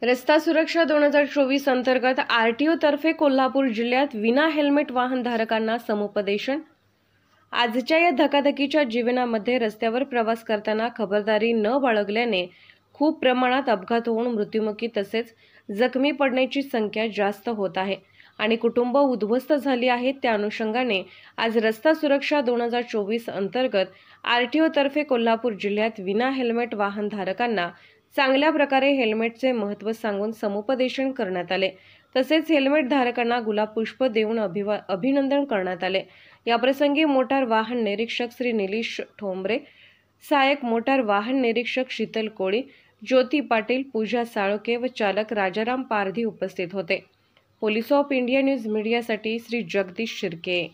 रस्ता सुरक्षा 2024 अंतर्गत आरटीओ तर्फे कोल्हापूर जिल्ह्यात विना हेल्मेट वाहनधारकांना समुपदेशन। आजच्या या धकाधकीच्या जीवनामध्ये रस्त्यावर प्रवास करताना खबरदारी न बाळगल्याने खूप प्रमाणात अपघात होऊन मृत्युमुखी तसेच जखमी पडण्याची संख्या जास्त होत आहे आणि कुटुंब उद्ध्वस्त झाली आहेत। त्या अनुषंगाने आज रस्ता सुरक्षा 2024 अंतर्गत आरटीओ तर्फे कोल्हापूर जिल्ह्यात विना हेल्मेट वाहनधारकांना चांगल्या प्रकारे हेल्मेटचे महत्त्व सांगून समुपदेशन करण्यात आले। तसेच हेल्मेट धारकांना गुलाब पुष्प देऊन अभिनंदन करण्यात आले। याप्रसंगी मोटार वाहन निरीक्षक श्री निलेश ठोंबरे, सहाय्यक मोटार वाहन निरीक्षक शीतल कोळी, ज्योती पाटील, पूजा साळोके व चालक राजाराम पारधी उपस्थित होते। पोलीस ऑफ इंडिया न्यूज मीडियासाठी श्री जगदीश शिर्के।